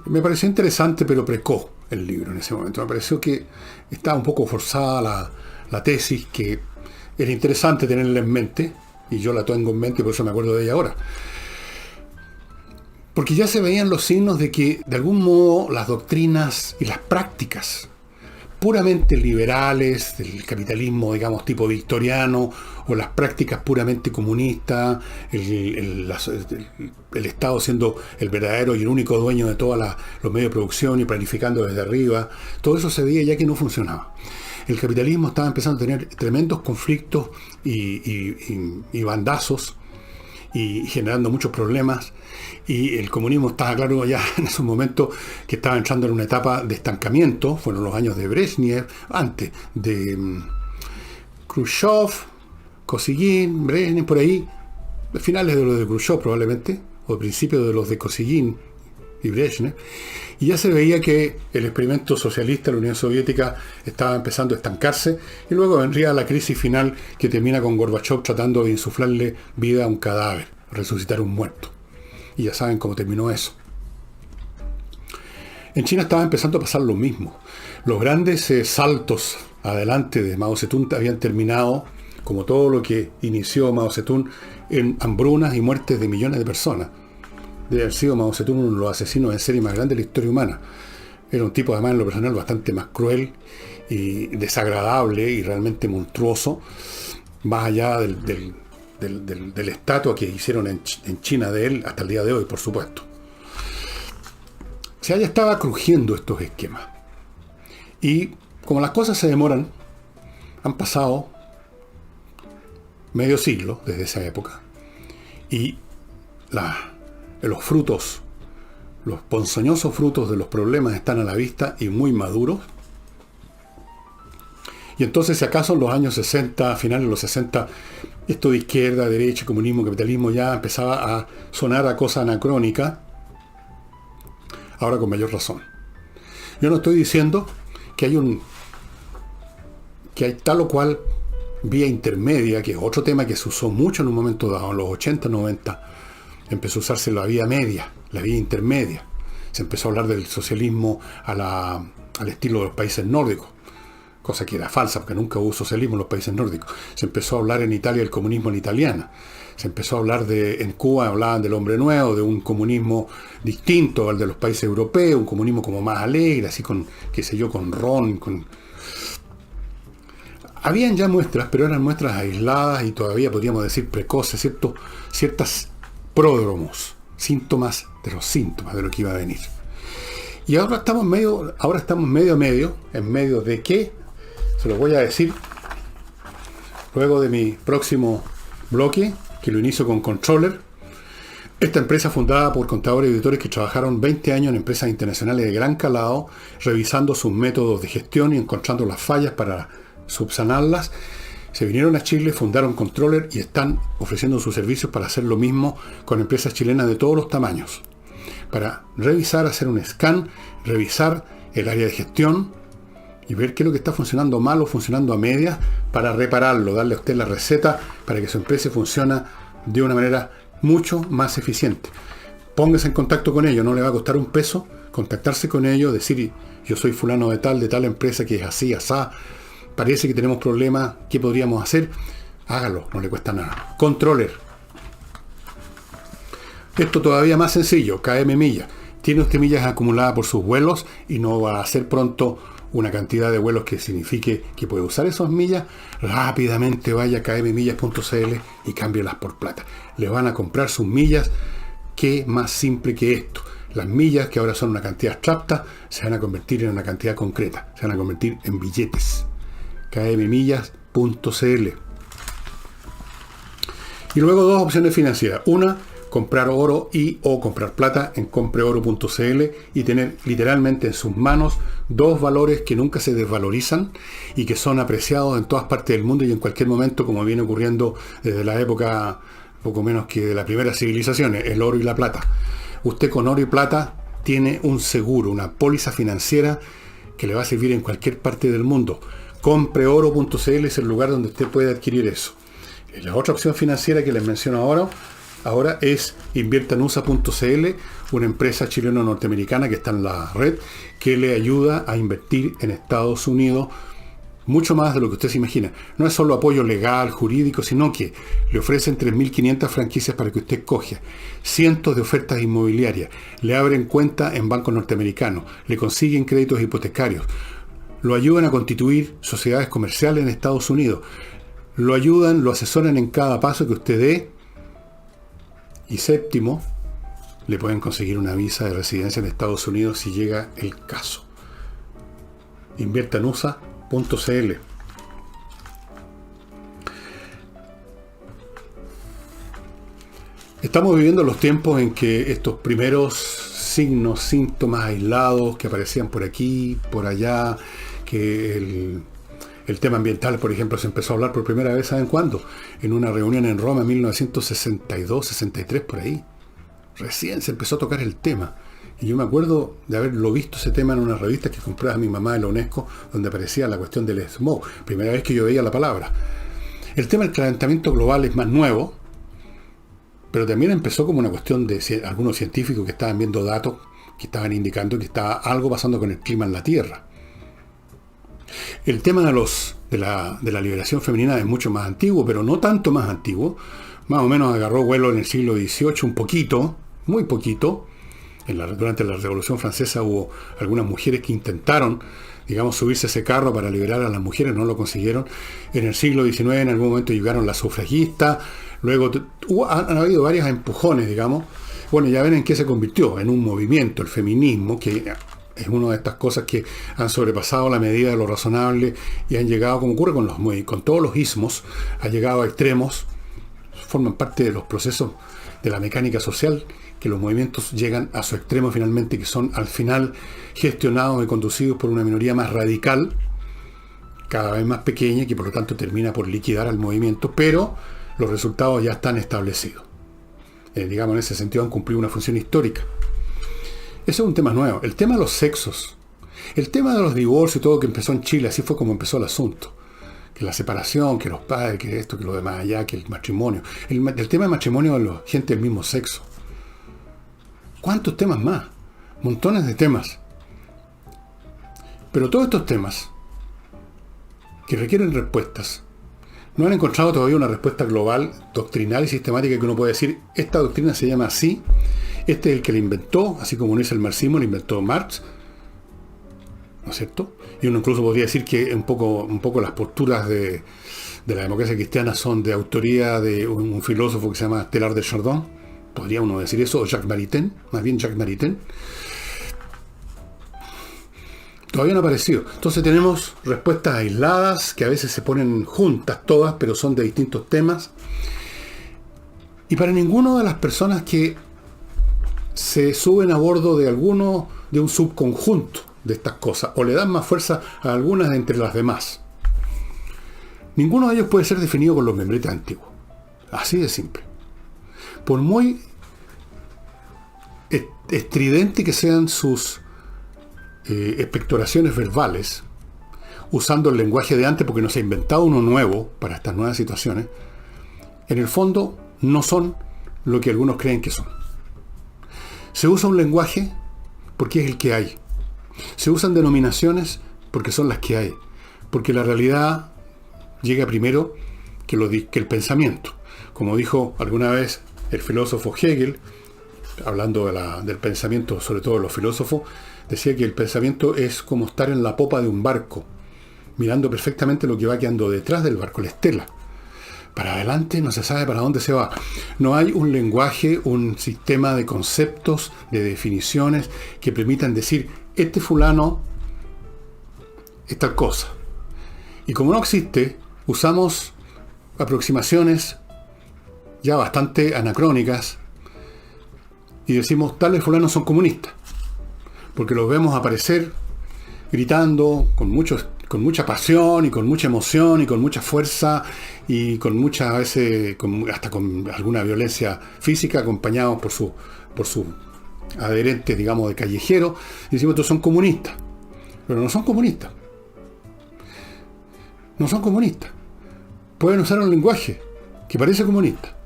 Me pareció interesante, pero precoz el libro en ese momento. Me pareció que estaba un poco forzada la tesis, que era interesante tenerla en mente, y yo la tengo en mente y por eso me acuerdo de ella ahora. Porque ya se veían los signos de que, de algún modo, las doctrinas y las prácticas puramente liberales del capitalismo, digamos, tipo victoriano, o las prácticas puramente comunistas, el Estado siendo el verdadero y el único dueño de todos los medios de producción y planificando desde arriba, todo eso se veía ya que no funcionaba. El capitalismo estaba empezando a tener tremendos conflictos y bandazos, y generando muchos problemas, y el comunismo estaba claro ya en esos momentos que estaba entrando en una etapa de estancamiento. Fueron los años de Brezhnev, antes de Khrushchev, Kosygin, Brezhnev, por ahí, finales de los de Khrushchev probablemente, o principios de los de Kosygin y Brezhnev, y ya se veía que el experimento socialista de la Unión Soviética estaba empezando a estancarse, y luego vendría la crisis final que termina con Gorbachev tratando de insuflarle vida a un cadáver, resucitar un muerto. Y ya saben cómo terminó eso. En China estaba empezando a pasar lo mismo. Los grandes saltos adelante de Mao Zedong habían terminado, como todo lo que inició Mao Zedong, en hambrunas y muertes de millones de personas. Debe haber sido Mao Zedong uno de los asesinos en serie más grandes de la historia humana. Era un tipo, además, en lo personal, bastante más cruel y desagradable y realmente monstruoso, más allá del estatua que hicieron en China de él hasta el día de hoy, por supuesto. O sea, ya estaba crujiendo estos esquemas. Y como las cosas se demoran, han pasado medio siglo desde esa época, y los frutos, los ponzoñosos frutos de los problemas están a la vista y muy maduros. Y entonces, si acaso en los años 60, a finales de los 60, esto de izquierda, derecha, comunismo, capitalismo ya empezaba a sonar a cosa anacrónica, ahora con mayor razón. Yo no estoy diciendo que hay tal o cual vía intermedia, que es otro tema que se usó mucho en un momento dado, en los 80, 90, empezó a usarse la vía media, la vía intermedia. Se empezó a hablar del socialismo al estilo de los países nórdicos, cosa que era falsa, porque nunca hubo socialismo en los países nórdicos. Se empezó a hablar en Italia del comunismo en la italiana. Se empezó a hablar en Cuba hablaban del hombre nuevo, de un comunismo distinto al de los países europeos, un comunismo como más alegre, así con, qué sé yo, con ron, Habían ya muestras, pero eran muestras aisladas y todavía podríamos decir precoces, ciertas pródromos, síntomas de los síntomas de lo que iba a venir. Y ahora estamos medio a medio, en medio de qué, se lo voy a decir luego de mi próximo bloque, que lo inicio con Controller. Esta empresa, fundada por contadores y auditores que trabajaron 20 años en empresas internacionales de gran calado, revisando sus métodos de gestión y encontrando las fallas para subsanarlas, se vinieron a Chile, fundaron Controller y están ofreciendo sus servicios para hacer lo mismo con empresas chilenas de todos los tamaños. Para revisar, hacer un scan, revisar el área de gestión y ver qué es lo que está funcionando mal o funcionando a medias para repararlo, darle a usted la receta para que su empresa funcione de una manera mucho más eficiente. Póngase en contacto con ellos, no le va a costar un peso contactarse con ellos, decir yo soy fulano de tal empresa que es así, asá, parece que tenemos problemas, ¿qué podríamos hacer? Hágalo, no le cuesta nada. Controller. Esto todavía más sencillo, KM Millas. Tiene usted millas acumuladas por sus vuelos y no va a hacer pronto una cantidad de vuelos que signifique que puede usar esas millas. Rápidamente vaya a kmmillas.cl y cámbielas por plata. Le van a comprar sus millas. ¿Qué más simple que esto? Las millas, que ahora son una cantidad abstracta, se van a convertir en una cantidad concreta. Se van a convertir en billetes. kmmillas.cl. Y luego dos opciones financieras. Una, comprar oro o comprar plata en compreoro.cl y tener literalmente en sus manos dos valores que nunca se desvalorizan y que son apreciados en todas partes del mundo y en cualquier momento, como viene ocurriendo desde la época poco menos que de las primeras civilizaciones, el oro y la plata. Usted con oro y plata tiene un seguro, una póliza financiera que le va a servir en cualquier parte del mundo. Compreoro.cl es el lugar donde usted puede adquirir eso. La otra opción financiera que les menciono ahora es inviertanusa.cl, una empresa chileno-norteamericana que está en la red, que le ayuda a invertir en Estados Unidos mucho más de lo que usted se imagina. No es solo apoyo legal, jurídico, sino que le ofrecen 3.500 franquicias para que usted coja, cientos de ofertas inmobiliarias, le abren cuenta en bancos norteamericanos, le consiguen créditos hipotecarios, lo ayudan a constituir sociedades comerciales en Estados Unidos, lo ayudan, lo asesoran en cada paso que usted dé. Y séptimo, le pueden conseguir una visa de residencia en Estados Unidos si llega el caso. Inviertanusa.cl. Estamos viviendo los tiempos en que estos primeros signos, síntomas aislados que aparecían por aquí, por allá, que el tema ambiental, por ejemplo, se empezó a hablar por primera vez, ¿saben cuándo? En una reunión en Roma en 1962, 63, por ahí. Recién se empezó a tocar el tema. Y yo me acuerdo de haberlo visto ese tema en una revista que compraba mi mamá de la UNESCO, donde aparecía la cuestión del smog. Primera vez que yo veía la palabra. El tema del calentamiento global es más nuevo, pero también empezó como una cuestión de algunos científicos que estaban viendo datos que estaban indicando que estaba algo pasando con el clima en la Tierra. El tema de la liberación femenina es mucho más antiguo, pero no tanto más antiguo. Más o menos agarró vuelo en el siglo XVIII, un poquito, muy poquito. Durante la Revolución Francesa hubo algunas mujeres que intentaron, digamos, subirse a ese carro para liberar a las mujeres, no lo consiguieron. En el siglo XIX en algún momento llegaron las sufragistas, luego han habido varios empujones, digamos. Bueno, ya ven en qué se convirtió, en un movimiento, el feminismo, que es una de estas cosas que han sobrepasado la medida de lo razonable y han llegado, como ocurre con todos los ismos, ha llegado a extremos, forman parte de los procesos de la mecánica social, que los movimientos llegan a su extremo finalmente, que son al final gestionados y conducidos por una minoría más radical, cada vez más pequeña, que por lo tanto termina por liquidar al movimiento, pero los resultados ya están establecidos. Digamos, en ese sentido han cumplido una función histórica. Eso es un tema nuevo. El tema de los sexos, el tema de los divorcios y todo, que empezó en Chile, así fue como empezó el asunto. Que la separación, que los padres, que esto, que lo demás allá, que el matrimonio. El tema del matrimonio de la gente del mismo sexo. ¿Cuántos temas más? Montones de temas. Pero todos estos temas que requieren respuestas, no han encontrado todavía una respuesta global, doctrinal y sistemática que uno puede decir, esta doctrina se llama así, este es el que la inventó, así como no es el marxismo, lo inventó Marx, ¿no es cierto? Y uno incluso podría decir que un poco las posturas de la democracia cristiana son de autoría de un filósofo que se llama Teilhard de Chardin, podría uno decir eso, o Jacques Maritain, más bien Jacques Maritain. Todavía no ha aparecido. Entonces tenemos respuestas aisladas que a veces se ponen juntas todas, pero son de distintos temas. Y para ninguna de las personas que se suben a bordo de un subconjunto de estas cosas, o le dan más fuerza a algunas de entre las demás, ninguno de ellos puede ser definido con los membretes antiguos. Así de simple. Por muy estridente que sean sus expectoraciones verbales, usando el lenguaje de antes porque no se ha inventado uno nuevo para estas nuevas situaciones, en el fondo no son lo que algunos creen que son. Se usa un lenguaje porque es el que hay. Se usan denominaciones porque son las que hay. Porque la realidad llega primero que el pensamiento. Como dijo alguna vez el filósofo Hegel, hablando del pensamiento, sobre todo de los filósofos, decía que el pensamiento es como estar en la popa de un barco, mirando perfectamente lo que va quedando detrás del barco, la estela. Para adelante no se sabe para dónde se va. No hay un lenguaje, un sistema de conceptos, de definiciones que permitan decir, este fulano es tal cosa. Y como no existe, usamos aproximaciones ya bastante anacrónicas y decimos, tales fulanos son comunistas. Porque los vemos aparecer gritando con mucha pasión y con mucha emoción y con mucha fuerza y con muchas veces hasta con alguna violencia física, acompañados por su adherente, digamos, de callejero, y decimos, estos son comunistas. Pero no son comunistas. No son comunistas. Pueden usar un lenguaje que parece comunista.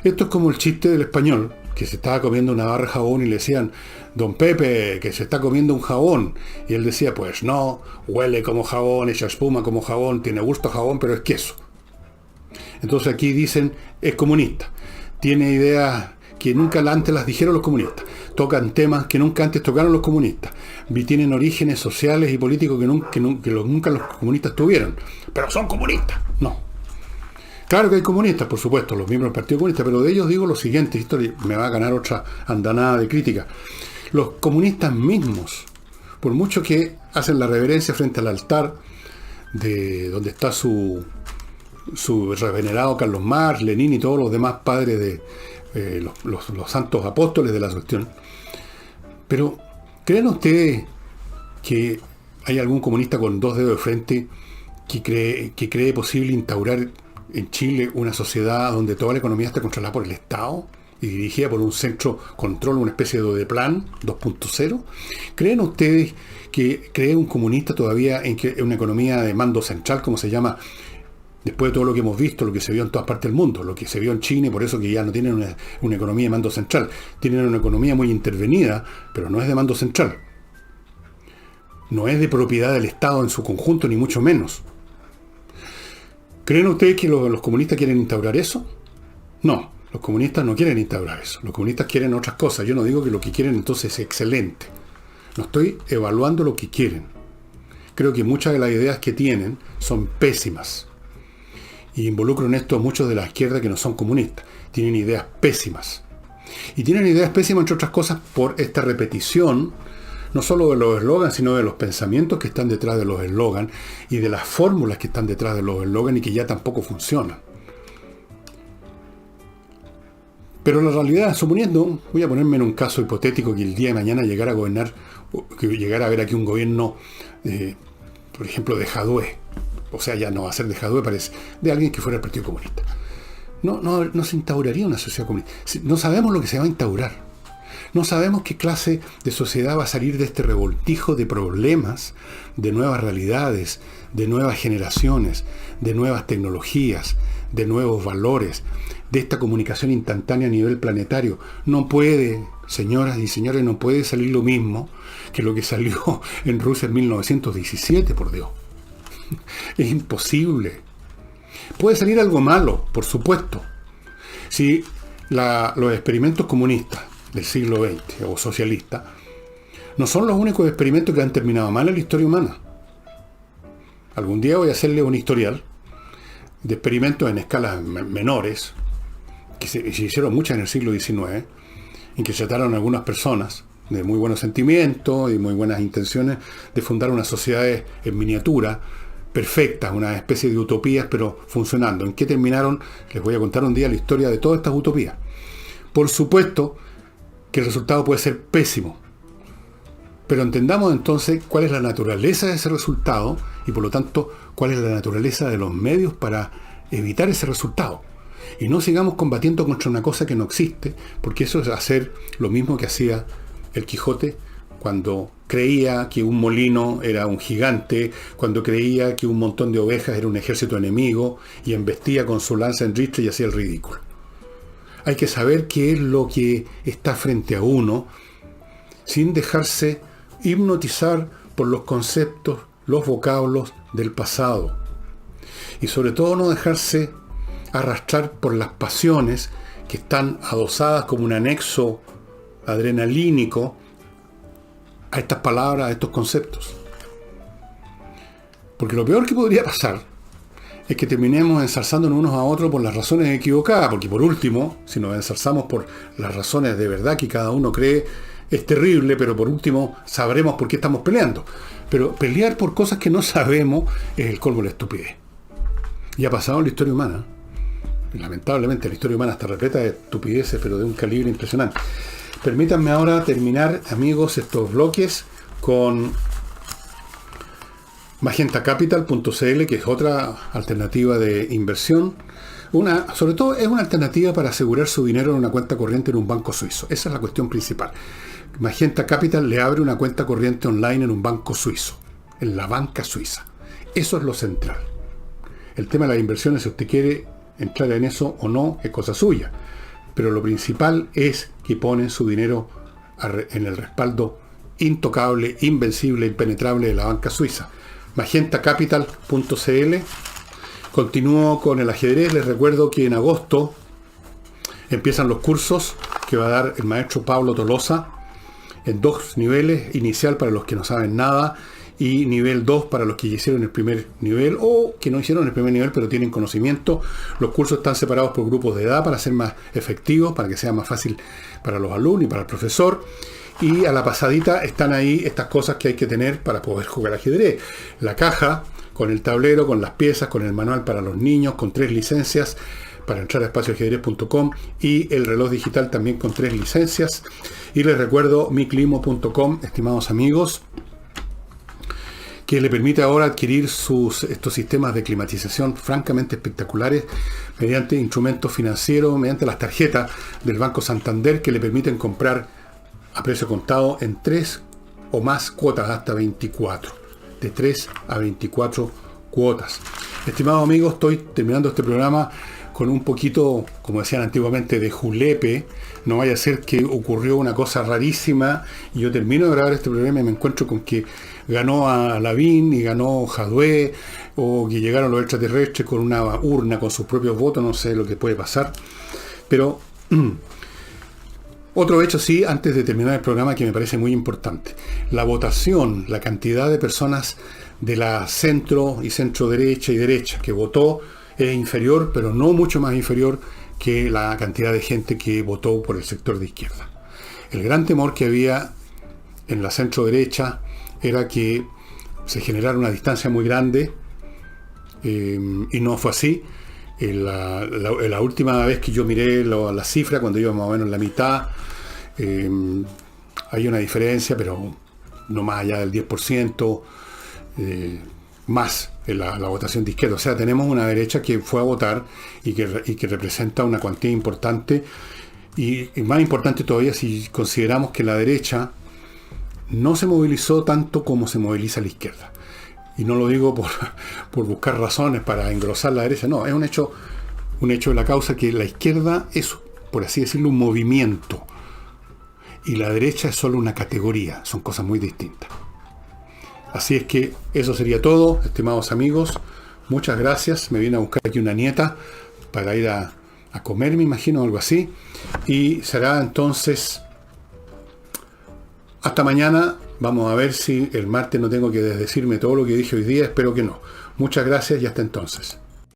Esto es como el chiste del español, que se estaba comiendo una barra de jabón y le decían, don Pepe, que se está comiendo un jabón. Y él decía, pues no, huele como jabón, echa espuma como jabón, tiene gusto a jabón, pero es queso. Entonces aquí dicen, es comunista. Tiene ideas que nunca antes las dijeron los comunistas. Tocan temas que nunca antes tocaron los comunistas. Tienen orígenes sociales y políticos que nunca los comunistas tuvieron. Pero son comunistas. No. Claro que hay comunistas, por supuesto, los miembros del Partido Comunista, pero de ellos digo lo siguiente, esto me va a ganar otra andanada de crítica. Los comunistas mismos, por mucho que hacen la reverencia frente al altar de donde está su revenerado Carlos Marx, Lenin y todos los demás padres de los santos apóstoles de la cuestión, pero ¿creen ustedes que hay algún comunista con dos dedos de frente que cree posible instaurar en Chile una sociedad donde toda la economía está controlada por el Estado y dirigida por un centro control, una especie de plan 2.0? ¿Creen ustedes que cree un comunista todavía en que una economía de mando central, como se llama, Después de todo lo que hemos visto, lo que se vio en todas partes del mundo, lo que se vio en China, y por eso que ya no tienen una economía de mando central. Tienen una economía muy intervenida, pero no es de mando central. No es de propiedad del Estado en su conjunto, ni mucho menos. ¿Creen ustedes que los comunistas quieren instaurar eso? No, los comunistas no quieren instaurar eso. Los comunistas quieren otras cosas. Yo no digo que lo que quieren entonces es excelente. No estoy evaluando lo que quieren. Creo que muchas de las ideas que tienen son pésimas. Y involucro en esto a muchos de la izquierda que no son comunistas. Tienen ideas pésimas. Y tienen ideas pésimas, entre otras cosas, por esta repetición, no solo de los eslogans, sino de los pensamientos que están detrás de los eslogans y de las fórmulas que están detrás de los eslogans y que ya tampoco funcionan. Pero la realidad, suponiendo, voy a ponerme en un caso hipotético, que el día de mañana llegara a gobernar, que llegara a ver aquí un gobierno, por ejemplo, de Jadwe. O sea, ya no va a ser de Jadwe, parece, de alguien que fuera del Partido Comunista. No se instauraría una sociedad comunista. No sabemos lo que se va a instaurar. No sabemos qué clase de sociedad va a salir de este revoltijo de problemas, de nuevas realidades, de nuevas generaciones, de nuevas tecnologías, de nuevos valores, de esta comunicación instantánea a nivel planetario. No puede, señoras y señores, no puede salir lo mismo que lo que salió en Rusia en 1917, por Dios. Es imposible. Puede salir algo malo, por supuesto. Si los experimentos comunistas del siglo XX o socialistas no son los únicos experimentos que han terminado mal en la historia humana. Algún día voy a hacerle un historial de experimentos en escalas menores, que se hicieron muchas en el siglo XIX, en que se trataron a algunas personas de muy buenos sentimientos y muy buenas intenciones de fundar unas sociedades en miniatura, perfectas, una especie de utopías, pero funcionando. ¿En qué terminaron? Les voy a contar un día la historia de todas estas utopías. Por supuesto que el resultado puede ser pésimo, pero entendamos entonces cuál es la naturaleza de ese resultado y por lo tanto cuál es la naturaleza de los medios para evitar ese resultado. Y no sigamos combatiendo contra una cosa que no existe, porque eso es hacer lo mismo que hacía el Quijote cuando creía que un molino era un gigante, cuando creía que un montón de ovejas era un ejército enemigo y embestía con su lanza en ristre y hacía el ridículo. Hay que saber qué es lo que está frente a uno sin dejarse hipnotizar por los conceptos, los vocablos del pasado. Y sobre todo no dejarse arrastrar por las pasiones que están adosadas como un anexo adrenalínico a estas palabras, a estos conceptos. Porque lo peor que podría pasar es que terminemos ensalzándonos unos a otros por las razones equivocadas, porque por último, si nos ensalzamos por las razones de verdad que cada uno cree, es terrible, pero por último sabremos por qué estamos peleando. Pero pelear por cosas que no sabemos es el colmo de la estupidez. Y ha pasado en la historia humana. Lamentablemente la historia humana está repleta de estupideces, pero de un calibre impresionante. Permítanme ahora terminar, amigos, estos bloques con magentacapital.cl, que es otra alternativa de inversión. Sobre todo es una alternativa para asegurar su dinero en una cuenta corriente en un banco suizo. Esa es la cuestión principal. Magenta Capital le abre una cuenta corriente online en un banco suizo, en la banca suiza. Eso es lo central. El tema de las inversiones, si usted quiere entrar en eso o no, es cosa suya. Pero lo principal es que ponen su dinero en el respaldo intocable, invencible, impenetrable de la banca suiza. magentacapital.cl. Continúo con el ajedrez. Les recuerdo que en agosto empiezan los cursos que va a dar el maestro Pablo Tolosa en 2 niveles: inicial para los que no saben nada y nivel 2 para los que ya hicieron el primer nivel o que no hicieron el primer nivel pero tienen conocimiento. Los cursos están separados por grupos de edad para ser más efectivos, para que sea más fácil para los alumnos y para el profesor. Y a la pasadita están ahí estas cosas que hay que tener para poder jugar ajedrez: la caja con el tablero, con las piezas, con el manual para los niños, con 3 licencias para entrar a espacioajedrez.com, y el reloj digital también con 3 licencias. Y les recuerdo miclimo.com, estimados amigos, que le permite ahora adquirir estos sistemas de climatización francamente espectaculares mediante instrumentos financieros, mediante las tarjetas del Banco Santander, que le permiten comprar a precio contado en 3 o más cuotas, hasta 24. De 3 a 24 cuotas. Estimados amigos, estoy terminando este programa con un poquito, como decían antiguamente, de julepe. No vaya a ser que ocurrió una cosa rarísima y yo termino de grabar este programa y me encuentro con que ganó a Lavín y ganó Jadwe, o que llegaron los extraterrestres con una urna con sus propios votos. No sé lo que puede pasar. Pero otro hecho sí, antes de terminar el programa, que me parece muy importante. La votación, la cantidad de personas de la centro y centro derecha y derecha que votó es inferior, pero no mucho más inferior que la cantidad de gente que votó por el sector de izquierda. El gran temor que había en la centro derecha era que se generara una distancia muy grande, y no fue así. La última vez que yo miré la cifra, cuando iba más o menos en la mitad, hay una diferencia, pero no más allá del 10%, más en la votación de izquierda. O sea, tenemos una derecha que fue a votar y que representa una cuantía importante, y más importante todavía si consideramos que la derecha no se movilizó tanto como se moviliza la izquierda. Y no lo digo por buscar razones para engrosar la derecha, no, es un hecho de la causa, que la izquierda es, por así decirlo, un movimiento, y la derecha es solo una categoría, son cosas muy distintas. Así es que eso sería todo, estimados amigos. Muchas gracias. Me viene a buscar aquí una nieta para ir a comer, me imagino, algo así. Y será entonces hasta mañana. Vamos a ver si el martes no tengo que desdecirme todo lo que dije hoy día. Espero que no. Muchas gracias y hasta entonces.